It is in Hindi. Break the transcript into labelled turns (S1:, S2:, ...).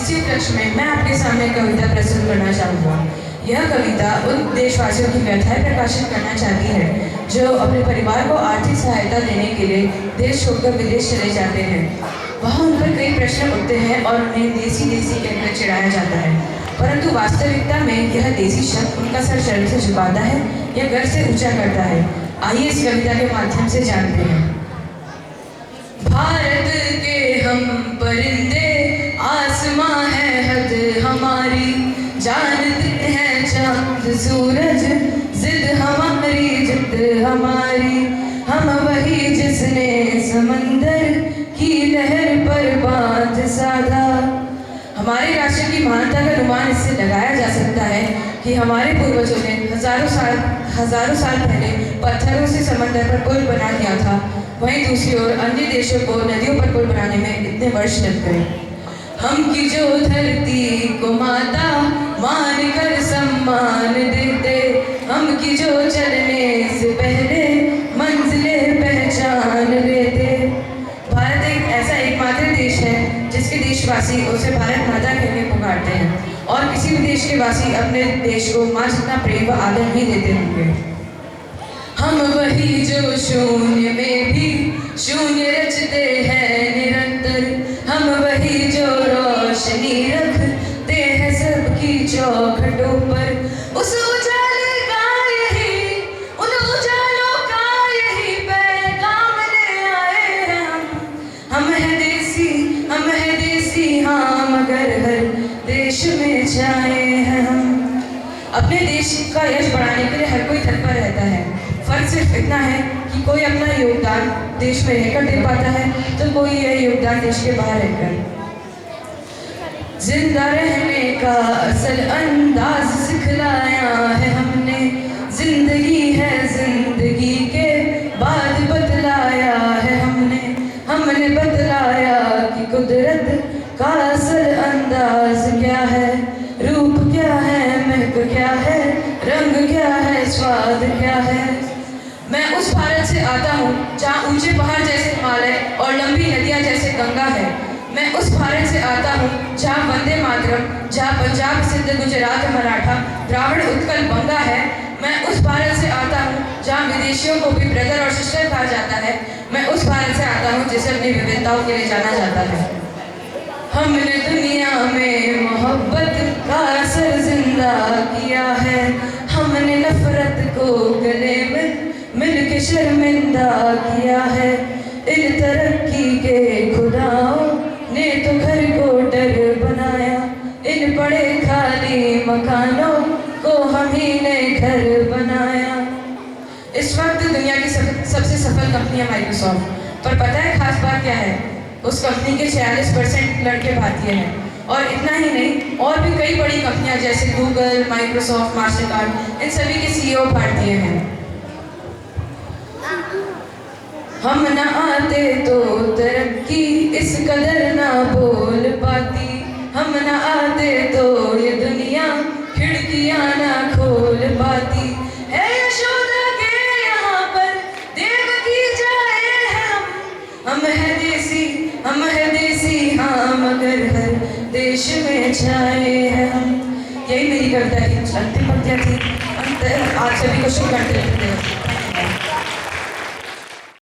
S1: इसी उपलक्ष्य में मैं आपके सामने कविता प्रस्तुत करना चाहूँगा। यह कविता उन देशवासियों की व्यथाएं प्रकाशित करना चाहती है जो अपने परिवार को आर्थिक सहायता देने के लिए देश छोड़कर विदेश चले जाते हैं। वहाँ उन पर कई प्रश्न उठते हैं और उन्हें देसी देसी कहकर चिढ़ाया जाता है, परंतु वास्तविकता में यह देसी शब्द उनका सर शर्म से झुकाता है या गर्व से ऊंचा करता है। आइए इस कविता के माध्यम से जानते हैं। भारत के हम परिंदे, आसमां है हद हमारी, जानते हैं चांद सूरज, जिद हमारी जिद हमारी, हम वही जिसने समंदर की लहर पर बांध साधा। हमारे राष्ट्र की महानता का अनुमान इससे लगाया जा सकता है कि हमारे पूर्वजों ने हजारों साल पहले पत्थरों से समंदर पर पुल बना दिया था। वहीं दूसरी ओर अन्य देशों को नदियों पर पुल बनाने में इतने वर्ष लग गए। हम की जो धरती को माता मान कर सम्मान देते, हम की जो चलने से पहले मंजिले पहचान लेते। भारत एक ऐसा एकमात्र देश है जिसके देशवासी उसे भारत माता कहकर पुकारते हैं और किसी भी देश के वासी अपने देश को माँ जितना प्रेम व आदर नहीं देते होंगे। हम वही जो शून्य में भी शून्य रचते हैं निरंतर, हम वही जो रोशनी रखते हैं सबकी चौखटों पर। उस उजाले का यही, उन उजालों का यही पैगाम ले आए हैं हम है देसी, हम है देसी हाँ, मगर हर देश में छाए हैं हम। अपने देश का यश बढ़ाने के लिए हर कोई तत्पर रहता है। फर्क सिर्फ इतना है कि कोई अपना योगदान देश में रहकर दे पाता है तो कोई यह योगदान देश के बाहर रहकर। जिंदा रहने का असल अंदाज सिखलाया है हमने, जिंदगी है जिंदगी के बाद बतलाया है हमने बतलाया कि कुदरत का असल अंदाज क्या है, रूप क्या है, महक क्या है, रंग क्या है, स्वाद क्या है। मैं उस भारत से आता हूँ जहाँ ऊंचे पहाड़ जैसे हिमालय और लंबी नदियाँ जैसे गंगा है। मैं उस भारत से आता हूँ जहाँ वंदे मातरम, जहाँ पंजाब सिंध गुजरात मराठा द्राविड़ उत्कल बंगा है। मैं उस भारत से आता हूँ जहाँ विदेशियों को भी ब्रदर और सिस्टर कहा जाता है। मैं उस भारत से आता हूँ जिसे अपनी विविधताओं के लिए जाना जाता है। हमने दुनिया में मोहब्बत का असर जिंदा किया है, हमने नफरत को गले में मिलके शर्मिंदा किया है। इन तरक्की के खुदाओं ने तो घर को डर बनाया, इन बड़े खाली मकानों को हम ही ने घर बनाया। इस वक्त दुनिया की सबसे सफल कंपनी है माइक्रोसॉफ्ट, पर पता है खास बात क्या है? उस कंपनी के 46% लड़के भारतीय हैं। और इतना ही नहीं, और भी कई बड़ी कंपनियां जैसे गूगल, माइक्रोसॉफ्ट, मास्टरकार्ड, इन सभी के CEO भारतीय हैं। हम न आते तो तरक्की इस कदर ना बोल पाती, हम न आते तो ये दुनिया खिड़कियां ना खोल पाती। है यशोदा के यहाँ पर देवकी जाए हैं हम है देसी, हम है देसी हाँ, मगर हर देश में छाए हैं हम। यही मेरी कविता की अंतिम पंक्तियाँ थी। आप सभी को शुभ करते रहते हैं।